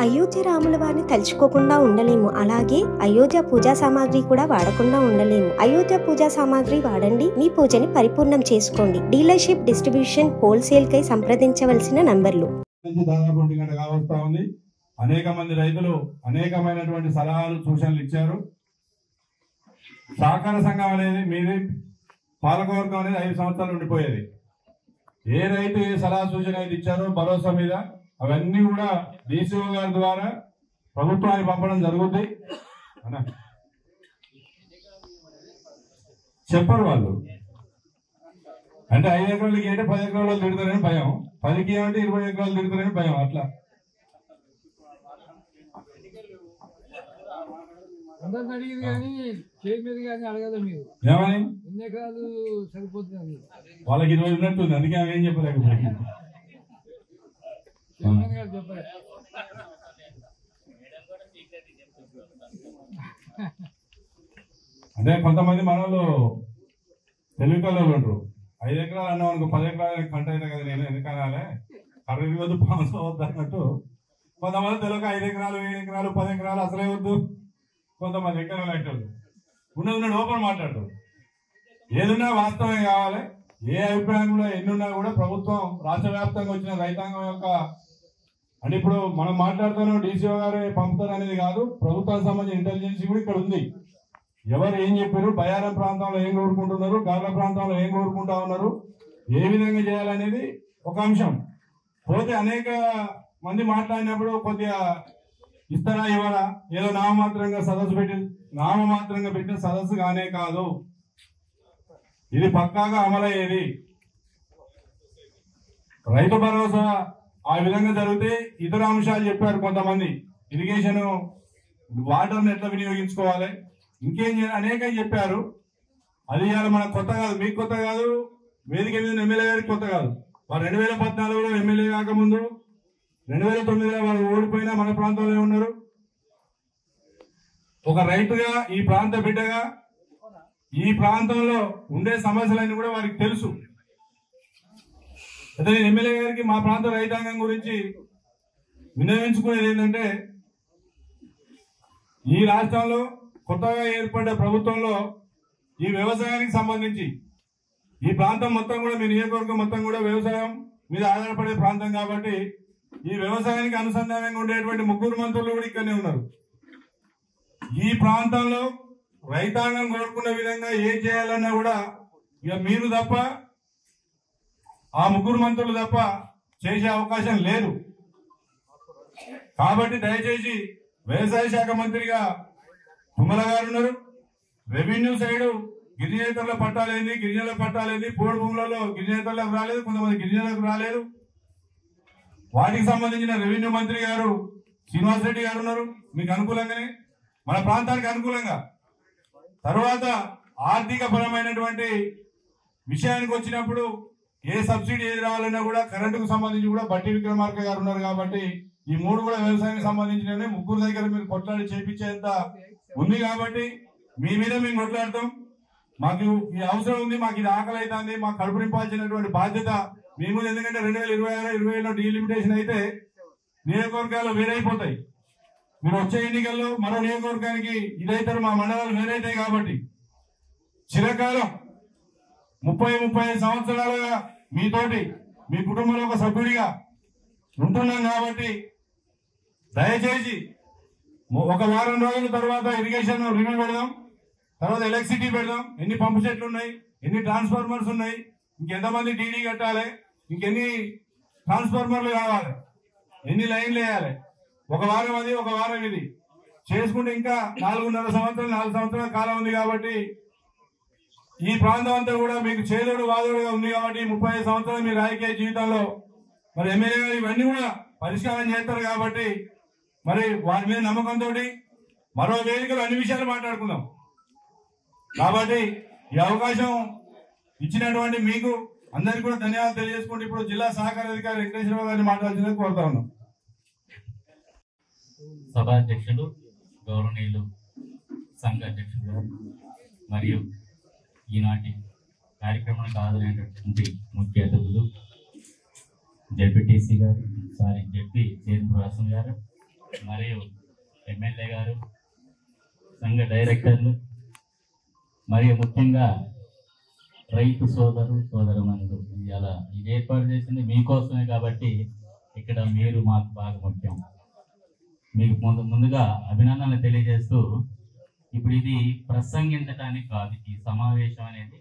అయోధ్య రాముల వారిని తలుచుకోకుండా ఉండలేము. అలాగే అయోధ్య పూజా సామాగ్రి కూడా వాడకుండా ఉండలేము. అయోధ్య పూజా సామాగ్రి వాడండి, మీ పూజని పరిపూర్ణం చేసుకోండి. డీలర్షిప్, డిస్ట్రిబ్యూషన్, హోల్సేల్ కై సంప్రదించవలసిన నంబర్లు. దాదాపు 1 గంట కావస్తా ఉంది. అనేక మంది రైతులు అనేకమైనటువంటి సలహాలు, సూచనలు ఇచ్చారు. సహకార సంఘం అనేది మీది, పాలకవర్గం అనేది 5 సంవత్సరాలు ఉండిపోయేది. ఏ రైతు ఏ సలహా సూచన అయితే ఇచ్చారో భరోసా మీద అవన్నీ కూడా DCO గారి ద్వారా ప్రభుత్వానికి పంపడం జరుగుతుంది. చెప్పరు వాళ్ళు, అంటే 5 ఎకరాలకి అంటే 10 ఎకరాలు తిడతారని భయం, 10కి అంటే 20 ఎకరాలు తిడతారని భయం. అట్లా ఏమని వాళ్ళకి 20 ఉన్నట్టుంది, అందుకే ఆమె ఏం చెప్పలేకపోయింది. అంటే కొంతమంది మనలో తెలివి కళ్ళు ఉంటారు. 5 ఎకరాలు అన్నాం అనుకో, 10 ఎకరాలు పంట అయితే కదా, నేను ఎందుకనాలే కర్రీ వద్దు, పాన్స్ వద్దు అన్నట్టు. కొంతమంది తెలియక 5 ఎకరాలు, 7 ఎకరాలు, 10 ఎకరాలు అసలే వద్దు. కొంతమంది ఎకరాలు అంటారు, ఉన్న ఓపెన్ మాట్లాడతారు. ఏదున్నా వాస్తవమే కావాలి. ఏ అభిప్రాయంలో ఎన్నున్నా కూడా ప్రభుత్వం రాష్ట్ర వ్యాప్తంగా వచ్చిన రైతాంగం యొక్క, అంటే ఇప్పుడు మనం మాట్లాడుతున్నాం DCO గారు పంపుతారు అనేది కాదు, ప్రభుత్వానికి సంబంధించిన ఇంటెలిజెన్స్ కూడా ఇక్కడ ఉంది. ఎవరు ఏం చెప్పారు, బయారం ప్రాంతంలో ఏం కోరుకుంటున్నారు, గార్ల ప్రాంతంలో ఏం కోరుకుంటా ఉన్నారు, ఏ విధంగా చేయాలనేది ఒక అంశం. పోతే అనేక మంది మాట్లాడినప్పుడు కొద్దిగా ఇస్తారా ఇవ్వరా, ఏదో నామమాత్రంగా పెట్టిన సదస్సు కానే కాదు, ఇది పక్కాగా అమలయ్యేది. రైతు భరోసా ఆ విధంగా జరిగితే ఇతర అంశాలు చెప్పారు కొంతమంది. ఇరిగేషన్ వాటర్ని ఎట్లా వినియోగించుకోవాలి, ఇంకేం చేయాలి అనేక చెప్పారు. అది ఇవాళ మనకు కొత్త కాదు, మీకు కొత్త కాదు, వేదిక మీద ఎమ్మెల్యే గారికి కొత్త కాదు. వారు 2014లో ఎమ్మెల్యే కాకముందు 2009లో వారు ఓడిపోయినా మన ప్రాంతంలో ఉన్నారు. ఒక రైతుగా, ఈ ప్రాంత బిడ్డగా, ఈ ప్రాంతంలో ఉండే సమస్యలన్నీ కూడా వారికి తెలుసు. అయితే నేను ఎమ్మెల్యే గారికి మా ప్రాంత రైతాంగం గురించి వినియోగించుకునేది ఏంటంటే, ఈ రాష్ట్రంలో కొత్తగా ఏర్పడ్డ ప్రభుత్వంలో ఈ వ్యవసాయానికి సంబంధించి ఈ ప్రాంతం మొత్తం కూడా, మీ నియోజకవర్గం మొత్తం కూడా వ్యవసాయం మీద ఆధారపడే ప్రాంతం కాబట్టి ఈ వ్యవసాయానికి అనుసంధానంగా ఉండేటువంటి 3 మంత్రులు కూడా ఇక్కడనే ఉన్నారు. ఈ ప్రాంతంలో రైతాంగం కోరుకున్న విధంగా ఏం చేయాలన్నా కూడా ఇక మీరు తప్ప, ఆ 3 మంత్రులు తప్ప చేసే అవకాశం లేదు. కాబట్టి దయచేసి వ్యవసాయ శాఖ మంత్రిగా తుమ్మల గారు ఉన్నారు. రెవెన్యూ సైడ్ గిరిజనేతరుల పట్టాలేంది, గిరిజనుల పట్టాలేంది, పోడు భూములలో గిరిజనేతరులకు రాలేదు, కొంతమంది గిరిజనులకు రాలేదు. వాటికి సంబంధించిన రెవెన్యూ మంత్రి గారు శ్రీనివాస్ రెడ్డి గారు ఉన్నారు, మీకు అనుకూలంగానే, మన ప్రాంతానికి అనుకూలంగా. తర్వాత ఆర్థిక పరమైనటువంటి విషయానికి వచ్చినప్పుడు ఏ సబ్సిడీ ఏది రావాలన్నా కూడా కరెంటుకు సంబంధించి కూడా బట్టి విక్రమార్క గారు ఉన్నారు. కాబట్టి ఈ 3 కూడా వ్యవసాయానికి సంబంధించినవి 3 దగ్గర మీరు కొట్లాడి చేపించేంత ఉంది. కాబట్టి మీ మీద మేము కొట్లాడతాం. మాకు ఈ అవసరం ఉంది, మాకు ఇది ఆకలి అవుతుంది, మాకు కడుపు నింపాల్సినటువంటి బాధ్యత మీ ముందు. ఎందుకంటే 2026-27లో డీలిమిటేషన్ అయితే నియోజకవర్గాలు వేరైపోతాయి. మీరు వచ్చే ఎన్నికల్లో మరో నియోజకవర్గానికి ఇదైతే మా మండలాలు వేరైతాయి. కాబట్టి చిరకాలం 30-35 సంవత్సరాలుగా మీతోటి, మీ కుటుంబంలో ఒక సభ్యుడిగా ఉంటున్నాం. కాబట్టి దయచేసి ఒక వారం రోజుల తర్వాత ఇరిగేషన్ రివ్యూ పెడదాం, తర్వాత ఎలక్ట్రిసిటీ పెడదాం. ఎన్ని పంపు సెట్లు ఉన్నాయి, ఎన్ని ట్రాన్స్ఫార్మర్స్ ఉన్నాయి, ఇంకెంతమంది DD కట్టాలి, ఇంకెన్ని ట్రాన్స్ఫార్మర్లు కావాలి, ఎన్ని లైన్లు వేయాలి, ఒక వారం అది, ఒక వారం ఇది చేసుకుంటే ఇంకా 4 సంవత్సరాల కాలం ఉంది. కాబట్టి ఈ ప్రాంతం అంతా కూడా మీకు చేదోడు వాదోడుగా ఉంది. కాబట్టి 35 సంవత్సరాలు మీ రాజకీయ జీవితంలో మరి ఎమ్మెల్యే గారు ఇవన్నీ కూడా పరిష్కారం చేస్తారు. కాబట్టి మరి వారి మీద నమ్మకంతో మరో వేదికలో అన్ని విషయాలు మాట్లాడుకుందాం. కాబట్టి ఈ అవకాశం ఇచ్చినటువంటి మీకు అందరికీ కూడా ధన్యవాదాలు తెలియజేసుకుంటూ ఇప్పుడు జిల్లా సహకార అధికారి వెంకటేశ్వరరావు గారిని మాట్లాడాల్సిందని కోరుతా ఉన్నాం. సభాధ్యక్షులు, గౌరవనీయులు సంఘ అధ్యక్షులు మరియు ఈనాటి కార్యక్రమానికి హాజరైనటువంటి ముఖ్య అతిథులు, జడ్పీటీసీ గారు, సారీ జడ్పీ చైర్పర్సన్ గారు, మరియు ఎమ్మెల్యే గారు, సంఘ డైరెక్టర్లు, మరియు ముఖ్యంగా రైతు సోదరుమణులు, ఇలా ఇది ఏర్పాటు చేసింది మీకోసమే కాబట్టి ఇక్కడ మీరు మాకు బాగా ముఖ్యం. మీకు ముందుగా అభినందనలు తెలియజేస్తూ, ఇప్పుడు ఇది ప్రసంగించడానికి కాదు, ఈ సమావేశం అనేది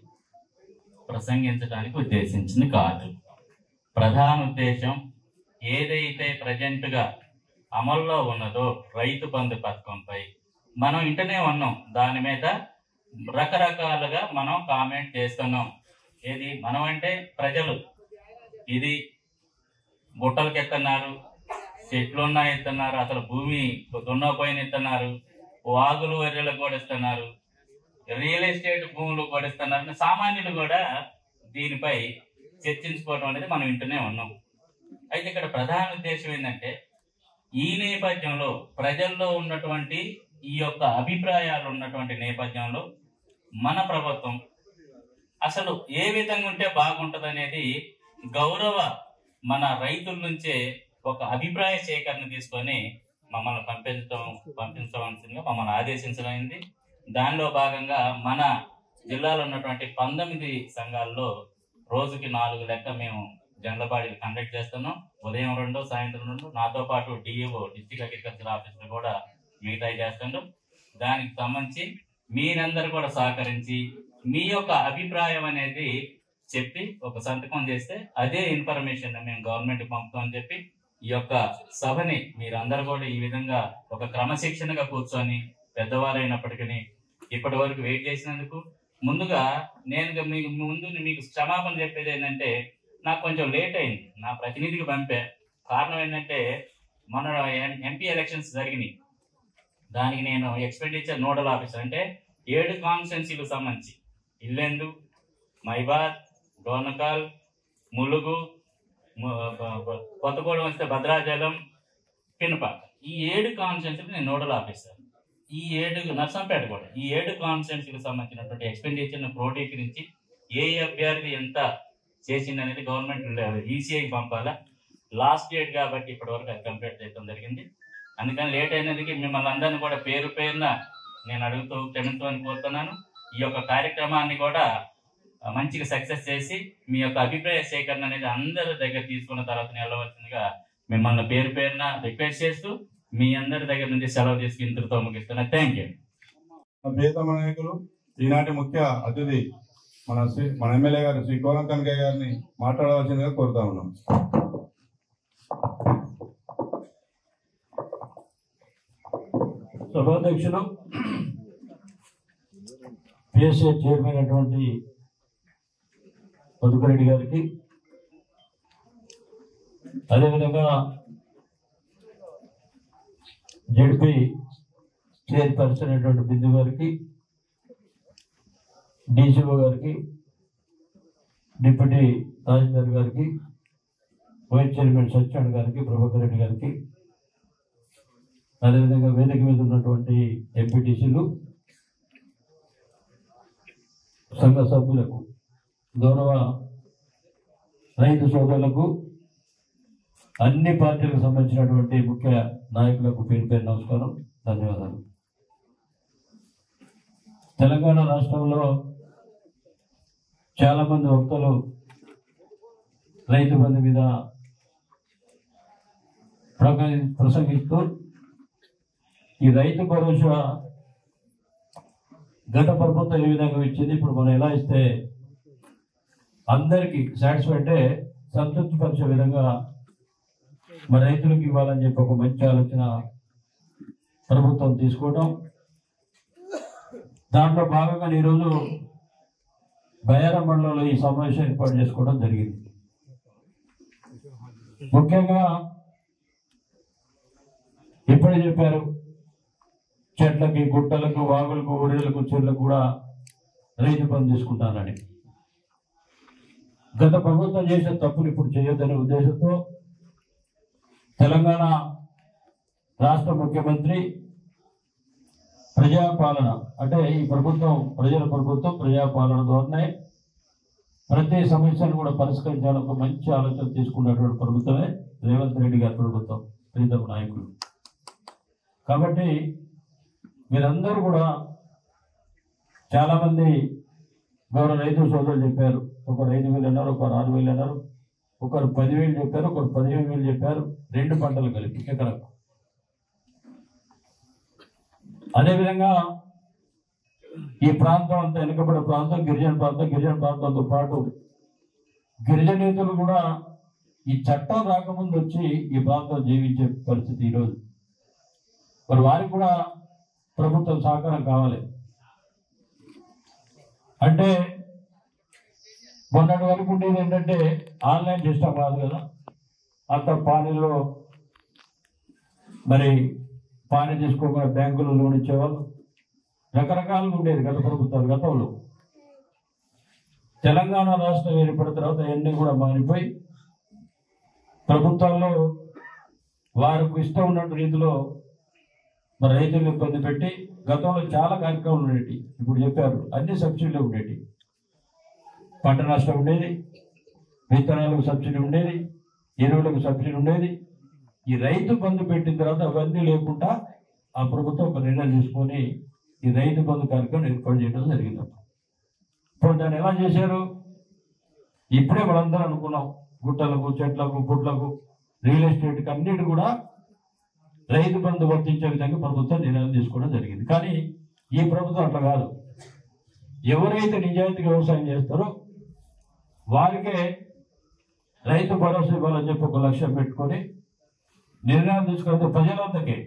ప్రసంగించడానికి ఉద్దేశించింది కాదు. ప్రధాన ఉద్దేశం ఏదైతే ప్రజెంట్గా అమల్లో ఉన్నదో రైతు బంధు పథకంపై మనం ఇంటనే ఉన్నాం, దాని మీద రకరకాలుగా మనం కామెంట్ చేస్తున్నాం. ఏది మనం అంటే ప్రజలు, ఇది గుట్టలకి ఎత్తున్నారు, చెట్లున్నా ఎత్తున్నారు, అసలు భూమి దున్నపోయిన ఎత్తున్నారు, వాగులు వర్రెలకు కూడా ఇస్తున్నారు, రియల్ ఎస్టేట్ భూములు కూడా ఇస్తున్నారు. సామాన్యులు కూడా దీనిపై చర్చించుకోవడం అనేది మనం వింటూనే ఉన్నాం. అయితే ఇక్కడ ప్రధాన ఉద్దేశం ఏంటంటే, ఈ నేపథ్యంలో ప్రజల్లో ఉన్నటువంటి ఈ యొక్క అభిప్రాయాలు ఉన్నటువంటి నేపథ్యంలో మన ప్రభుత్వం అసలు ఏ విధంగా ఉంటే బాగుంటుంది అనేది మన రైతుల నుంచే ఒక అభిప్రాయ సేకరణ తీసుకొని మమ్మల్ని పంపించవలసిందిగా మమ్మల్ని ఆదేశించమైంది. దానిలో భాగంగా మన జిల్లాలో ఉన్నటువంటి 19 సంఘాల్లో రోజుకి 4 లెక్క మేము జనరల్ బాడీలు కండక్ట్ చేస్తున్నాం. ఉదయం 2, సాయంత్రం 2. నాతో పాటు డిఈఓ, డిస్ట్రిక్ట్ అగ్రికల్చర్ ఆఫీసర్ కూడా మీట్ అయి చేస్తున్నాం. దానికి సంబంధించి మీరందరూ కూడా సహకరించి మీ యొక్క అభిప్రాయం అనేది చెప్పి ఒక సంతకం చేస్తే అదే ఇన్ఫర్మేషన్ మేము గవర్నమెంట్ పంపుతామని చెప్పి ఈ యొక్క సభని మీరందరూ కూడా ఈ విధంగా ఒక క్రమశిక్షణగా కూర్చొని పెద్దవారైనప్పటికీ ఇప్పటి వరకు వెయిట్ చేసినందుకు ముందుగా నేను మీకు క్షమాపణ చెప్పేది ఏంటంటే, నాకు కొంచెం లేట్ అయింది. నా ప్రతినిధికి పంపే కారణం ఏంటంటే, మన ఎంపీ ఎలక్షన్స్ జరిగినాయి. దానికి నేను ఎక్స్పెండిచర్ నోడల్ ఆఫీసర్, అంటే 7 కాన్స్టిట్యున్సీలకు సంబంధించి ఇల్లెందు, మైబాద్, డోర్నకాల్, ములుగు, కొత్తగూడెం వస్తే భద్రాచలం, పినపాక, ఈ 7 కాన్స్టిట్యున్సీలకు నేను నోడల్ ఆఫీసర్. ఈ 7 నర్సంపేట కూడా, ఈ 7 కాన్స్టిట్యున్సీలకు సంబంధించినటువంటి ఎక్స్పెండిచర్ను క్రోడీకరించి ఏ అభ్యర్థి ఎంత చేసింది అనేది గవర్నమెంట్ ఈసీఐకి పంపాలా. లాస్ట్ డేట్ కాబట్టి ఇప్పటి వరకు అది కంప్లీట్ చేయడం జరిగింది. అందుకని లేట్ అయినందుకు మిమ్మల్ని అందరినీ కూడా పేరు పేరున నేను అడుగుతూ క్షమించమని కోరుతున్నాను. ఈ యొక్క కార్యక్రమాన్ని కూడా మంచిగా సక్సెస్ చేసి మీ యొక్క అభిప్రాయ సేకరణ అనేది అందరి దగ్గర తీసుకున్న తర్వాత వెళ్ళవలసిందిగా మిమ్మల్ని పేరు పేరున రిక్వెస్ట్ చేస్తూ మీ అందరి దగ్గర నుంచి సెలవు తీసుకుని ఇంతటితో ముగిస్తున్నా. Thank you. ప్రియతమ నాయకులు, ఈనాటి ముఖ్య అతిథి మన ఎమ్మెల్యే గారు శ్రీ కోరం కనకయ్య గారిని మాట్లాడవలసిందిగా కోరుతా ఉన్నాం. సభాధ్యక్షులు, పిఎస్ఏ చైర్మన్ అయినటువంటి మధుకరెడ్డి గారికి, అదేవిధంగా జడ్పీ చైర్పర్సన్ అయినటువంటి బిందు గారికి, డీసీఓ గారికి, డిప్యూటీ తహసీల్దార్ గారికి, వైస్ చైర్మన్ సత్యనారాయణ గారికి, ప్రభాకర్ రెడ్డి గారికి, అదేవిధంగా వేదిక మీద ఉన్నటువంటి ఎంపీటీసీలు, సంఘ సభ్యులకు, గౌరవ రైతు సోదరులకు, అన్ని పార్టీలకు సంబంధించినటువంటి ముఖ్య నాయకులకు పేరు పేరు నమస్కారం, ధన్యవాదాలు. తెలంగాణ రాష్ట్రంలో చాలా మంది వక్తలు రైతు బంధు మీద ప్రసంగిస్తూ ఈ రైతు భరోసా గత ప్రభుత్వం ఏ విధంగా ఇచ్చింది, ఇప్పుడు మనం ఎలా ఇస్తే అందరికీ సాటిస్ఫై అంటే సంతృప్తి పరిచే విధంగా మన రైతులకు ఇవ్వాలని చెప్పి ఒక మంచి ఆలోచన ప్రభుత్వం తీసుకోవడం, దాంట్లో భాగంగా ఈరోజు బయారం మండలంలో ఈ సమావేశం ఏర్పాటు చేసుకోవడం జరిగింది. ముఖ్యంగా ఇప్పుడే చెప్పారు, చెట్లకి, గుట్టలకు, వాగులకు, ఊరేలకు, చెట్లకు కూడా రైతు బంధు తీసుకుంటానని. గత ప్రభుత్వం చేసే తప్పులు ఇప్పుడు చేయొద్దనే ఉద్దేశంతో తెలంగాణ రాష్ట్ర ముఖ్యమంత్రి ప్రజాపాలన, అంటే ఈ ప్రభుత్వం ప్రజల ప్రభుత్వం, ప్రజాపాలన ద్వారానే ప్రతి సమస్యను కూడా పరిష్కరించాలని ఒక మంచి ఆలోచన తీసుకున్నటువంటి ప్రభుత్వమే రేవంత్ రెడ్డి గారి ప్రభుత్వం, ప్రీతమ నాయకులు. కాబట్టి మీరందరూ కూడా చాలామంది గౌరవ రైతు సోదరులు చెప్పారు. ఒకరు 5,000 అన్నారు, ఒకరు 6,000 అన్నారు, ఒకరు 10,000 చెప్పారు, ఒకరు 15,000 చెప్పారు, 2 పంటలు కలిపి ఎకరకు. అదేవిధంగా ఈ ప్రాంతం అంతా వెనుకబడే ప్రాంతం, గిరిజన ప్రాంతంతో పాటు గిరిజనేతలు కూడా ఈ చట్టం రాకముందు వచ్చి ఈ ప్రాంతం జీవించే పరిస్థితి ఈరోజు. మరి వారికి కూడా ప్రభుత్వం సహకారం కావాలి. అంటే మొన్నటి వరకు ఉండేది ఏంటంటే ఆన్లైన్ సిస్టమ్ కాదు కదా, అంత పానీలో మరి పానీ తీసుకోకుండా బ్యాంకులో లోన్ ఇచ్చేవాళ్ళు, రకరకాలుగా ఉండేది గత ప్రభుత్వాలు. గతంలో తెలంగాణ రాష్ట్రం ఏర్పడిన తర్వాత అవన్నీ కూడా మారిపోయి ప్రభుత్వాల్లో వారికి ఇష్టం ఉన్న రీతిలో మరి రైతులను ఇబ్బంది పెట్టి గతంలో చాలా కార్యక్రమాలు ఉండేవి. ఇప్పుడు చెప్పారు అన్ని సబ్సిడీలు ఉండేవి. పంట నష్టం ఉండేది, విత్తనాలకు సబ్సిడీ ఉండేది, ఎరువులకు సబ్సిడీ ఉండేది. ఈ రైతు బంధు పెట్టిన తర్వాత అవన్నీ లేకుండా ఆ ప్రభుత్వం ఒక నిర్ణయం తీసుకొని ఈ రైతు బంధు కార్యక్రమం ఏర్పాటు చేయడం జరిగింది. ఇప్పుడు దాన్ని ఎలా చేశారు? ఇప్పుడే మనందరూ అనుకున్నాం, గుట్టలకు, చెట్లకు, పుట్లకు, రియల్ ఎస్టేట్కి అన్నిటి కూడా రైతు బంధు వర్తించే విధంగా ప్రభుత్వం నిర్ణయం తీసుకోవడం జరిగింది. కానీ ఈ ప్రభుత్వం అట్లా కాదు. ఎవరైతే నిజాయితీగా వ్యవసాయం చేస్తారో వారికే రైతు భరోసా ఇవ్వాలని చెప్పి ఒక లక్ష్యం పెట్టుకొని నిర్ణయం తీసుకుంటే ప్రజలందరికీ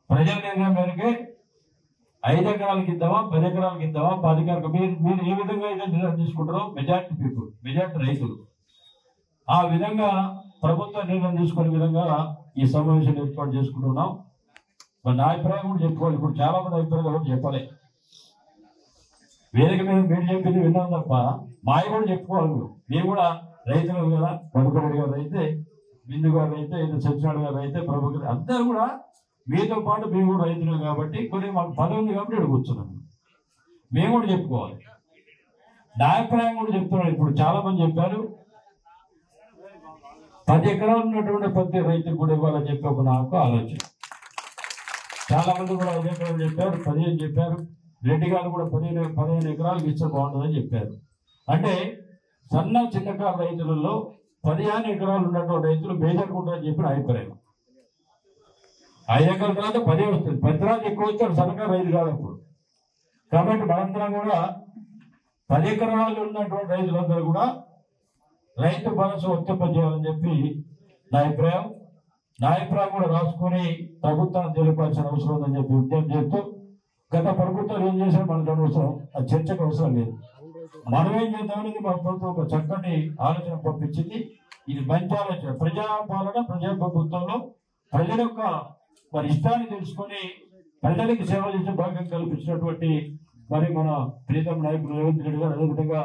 ప్రజల నిర్ణయం మేరకే 5 ఎకరాలకి ఇద్దామా, 10 ఎకరాలకి ఇద్దామా, 10 ఎకరాలకు మీరు ఏ విధంగా అయితే నిర్ణయం తీసుకుంటారో మెజార్టీ రైతులు ఆ విధంగా ప్రభుత్వం నిర్ణయం తీసుకునే విధంగా ఈ సమావేశం ఏర్పాటు చేసుకుంటున్నాం. మరి నా అభిప్రాయం కూడా చెప్పుకోవాలి. ఇప్పుడు చాలా మంది అభిప్రాయాలు కూడా చెప్పాలి. వేదిక మీద మీరు చెప్పింది విన్నాం తప్ప మాయ కూడా చెప్పుకోవాలి. మేము కూడా రైతులు కదా, మధుకరెడ్డి గారు అయితే, బిందు గారు అయితే, సత్యనారాయణ గారు అయితే, ప్రభు గారు అందరూ కూడా మీతో పాటు మేము కూడా రైతులు కాబట్టి కొన్ని మాకు పని ఉంది కాబట్టి ఇక్కడ కూర్చున్నాం. మేము కూడా చెప్పుకోవాలి. నా అభిప్రాయం కూడా చెప్తున్నాను. ఇప్పుడు చాలా మంది చెప్పారు 10 ఎకరాలు ఉన్నటువంటి ప్రతి రైతుకు కూడా ఇవ్వాలని చెప్పి ఒక నాకు ఆలోచన. చాలా మంది కూడా 5 ఎకరాలు చెప్పారు, 15 చెప్పారు. రెడ్డి గారు కూడా 15 ఎకరాలకు ఇస్తే బాగుంటుందని చెప్పారు. అంటే సన్న చిన్నకారు రైతులలో 15 ఎకరాలు ఉన్నటువంటి రైతులు బేజారుకుంటారని చెప్పిన అభిప్రాయం. 5 ఎకరాల తర్వాత 10 వస్తుంది, 10 తర్వాత ఎక్కువ వస్తారు సన్నకారు రైతు కాదు అప్పుడు. కాబట్టి మనందరం కూడా 10 ఎకరాలు ఉన్నటువంటి రైతులందరూ కూడా రైతు భరోసా వర్తింపజేయాలని చెప్పి నా అభిప్రాయం. నా అభిప్రాయం కూడా రాసుకొని ప్రభుత్వాన్ని తెలిపాల్సిన అవసరం ఉందని చెప్పి విజ్ఞప్తి చేస్తూ, గత ప్రభుత్వాలు ఏం చేశారు మనకు అవసరం, ఆ చర్చకు అవసరం లేదు. మనం ఏం చేద్దామనేది మన ప్రభుత్వం ఒక చక్కటి ఆలోచన పంపించింది. ఇది మంచి ఆలోచన. ప్రజాపాలన, ప్రజాప్రభుత్వంలో ప్రజల యొక్క మరి ఇష్టాన్ని తెలుసుకొని ప్రజలకి సేవ చేసే భాగ్యం కల్పించినటువంటి మరి మన ప్రీతం నాయకులు రేవంత్ రెడ్డి గారు, అదేవిధంగా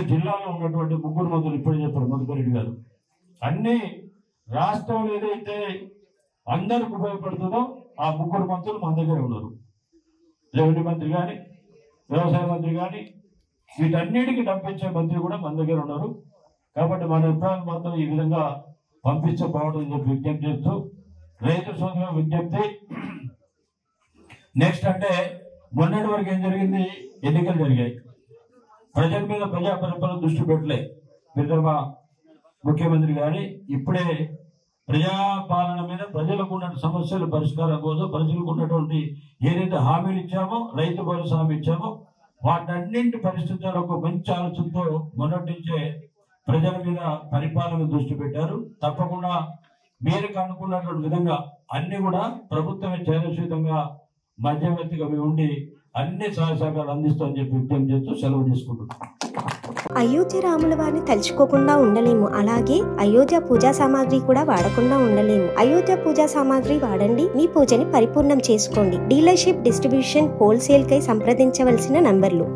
జిల్లాలో ఉన్నటువంటి 3 మంత్రులు ఇప్పుడే చెప్పారు మధుకరెడ్డి గారు. అన్ని రాష్ట్రంలో ఏదైతే అందరికి ఉపయోగపడుతుందో ఆ 3 మంత్రులు మన దగ్గర ఉన్నారు. రెవెన్యూ మంత్రి కానీ, వ్యవసాయ మంత్రి కానీ, వీటన్నిటికీ పంపించే మంత్రి కూడా మన దగ్గర ఉన్నారు. కాబట్టి మన అభిప్రాయాలు మాత్రం ఈ విధంగా పంపిస్తే బాగుంటుందని చెప్పి విజ్ఞప్తి చేస్తూ, రైతు సోదరుల విజ్ఞప్తి. నెక్స్ట్ అంటే మొన్నటి వరకు ఏం జరిగింది, ఎన్నికలు జరిగాయి. ప్రజల మీద ప్రజా పరిపాలన దృష్టి పెట్టలే మా ముఖ్యమంత్రి గారి. ఇప్పుడే ప్రజాపాలన మీద ప్రజలకు ఉన్న సమస్యల పరిష్కారం కోసం ప్రజలకు ఉన్నటువంటి ఏదైతే హామీలు ఇచ్చామో, రైతు భరోసా హామీ ఇచ్చామో, వాటన్నింటి పరిస్థితుల్లో ఒక మంచి ఆలోచనతో మొన్నటి నుంచే ప్రజల మీద పరిపాలన దృష్టి పెట్టారు. తప్పకుండా మీరు అనుకున్నటువంటి విధంగా అన్ని కూడా ప్రభుత్వమే చేరసితంగా మధ్యవర్తిగా ఉండి అన్ని సహాయ సహకారాలు అందిస్తామని చెప్పి విజ్ఞప్తి చేస్తూ సెలవు తీసుకుంటున్నాం. అయోధ్య రాముల వారిని తలుచుకోకుండా ఉండలేము. అలాగే అయోధ్య పూజా సామాగ్రి కూడా వాడకుండా ఉండలేము. అయోధ్య పూజా సామాగ్రి వాడండి, మీ పూజని పరిపూర్ణం చేసుకోండి. డీలర్షిప్, డిస్ట్రిబ్యూషన్, హోల్సేల్ కై సంప్రదించవలసిన నంబర్లు.